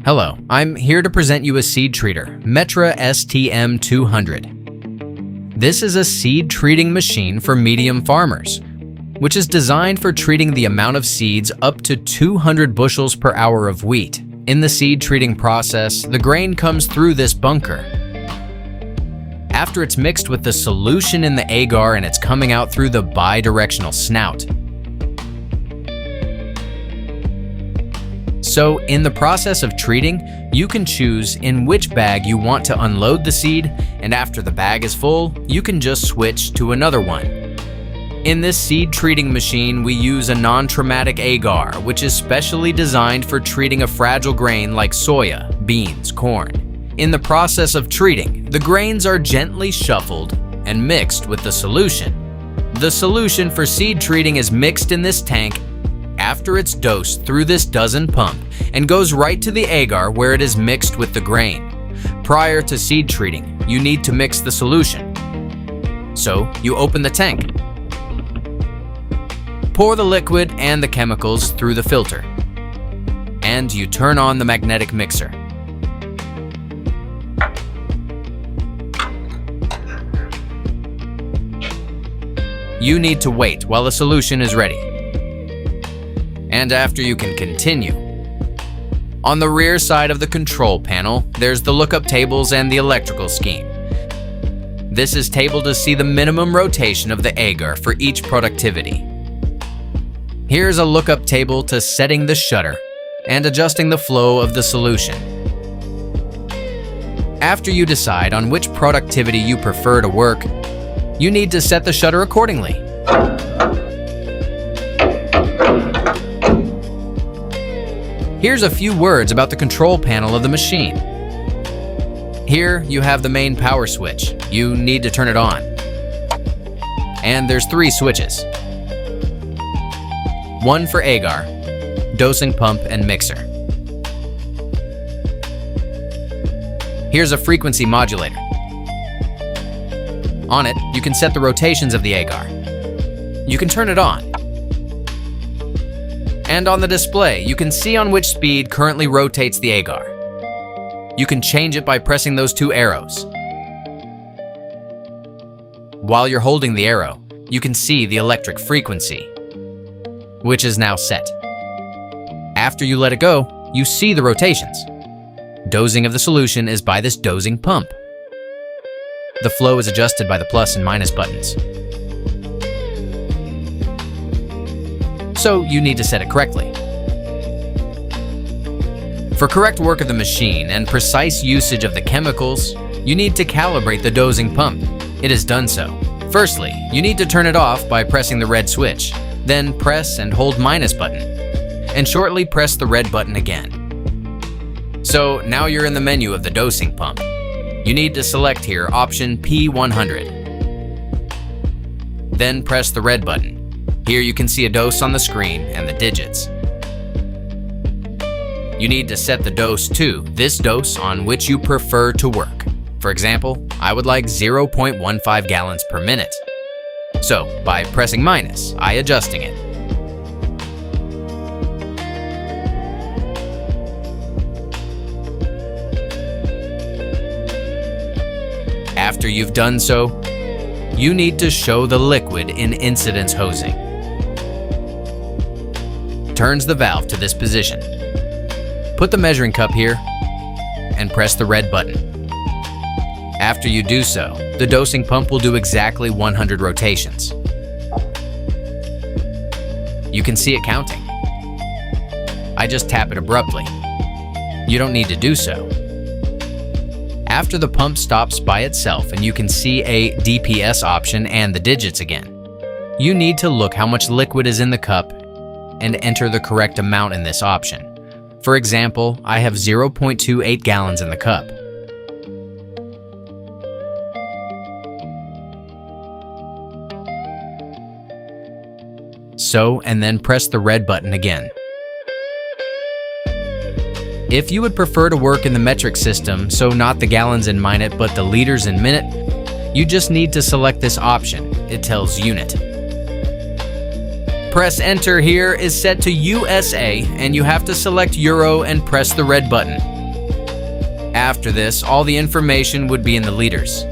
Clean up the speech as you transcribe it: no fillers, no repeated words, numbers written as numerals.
Hello, I'm here to present you a seed treater, Metra STM 200. This is a seed treating machine for medium farmers, which is designed for treating the amount of seeds up to 200 bushels per hour of wheat. In the seed treating process, the grain comes through this bunker. After it's mixed with the solution in the agar and it's coming out through the bidirectional snout. So in the process of treating, you can choose in which bag you want to unload the seed, and after the bag is full, you can just switch to another one. In this seed treating machine, we use a non-traumatic agar, which is specially designed for treating a fragile grain like soya, beans, corn. In the process of treating, the grains are gently shuffled and mixed with the solution. The solution for seed treating is mixed in this tank after it's dosed through this dozen pump and goes right to the agar where it is mixed with the grain. Prior to seed treating, you need to mix the solution. So you open the tank, pour the liquid and the chemicals through the filter, and you turn on the magnetic mixer. You need to wait while the solution is ready. And after you can continue. On the rear side of the control panel, there's the lookup tables and the electrical scheme. This is table to see the minimum rotation of the agar for each productivity. Here's a lookup table to setting the shutter and adjusting the flow of the solution. After you decide on which productivity you prefer to work, you need to set the shutter accordingly. Here's a few words about the control panel of the machine. Here you have the main power switch. You need to turn it on. And there's 3 switches. One for agar, dosing pump, and mixer. Here's a frequency modulator. On it, you can set the rotations of the agar. You can turn it on. And on the display, you can see on which speed currently rotates the agar. You can change it by pressing those 2 arrows. While you're holding the arrow, you can see the electric frequency, which is now set. After you let it go, you see the rotations. Dosing of the solution is by this dosing pump. The flow is adjusted by the plus and minus buttons. So you need to set it correctly. For correct work of the machine and precise usage of the chemicals, you need to calibrate the dosing pump. It is done so. Firstly, you need to turn it off by pressing the red switch, then press and hold minus button, and shortly press the red button again. So now you're in the menu of the dosing pump. You need to select here option P100. Then press the red button. Here you can see a dose on the screen and the digits. You need to set the dose to this dose on which you prefer to work. For example, I would like 0.15 gallons per minute. So by pressing minus, I adjusting it. After you've done so, you need to show the liquid in incidence hosing. Turns the valve to this position. Put the measuring cup here and press the red button. After you do so, the dosing pump will do exactly 100 rotations. You can see it counting. I just tap it abruptly. You don't need to do so. After the pump stops by itself and you can see a DPS option and the digits again, you need to look how much liquid is in the cup and enter the correct amount in this option. For example, I have 0.28 gallons in the cup. So, and then press the red button again. If you would prefer to work in the metric system, so not the gallons in minute but the liters in minute, you just need to select this option. It tells unit. Press enter here is set to USA and you have to select Euro and press the red button. After this, all the information would be in the liters.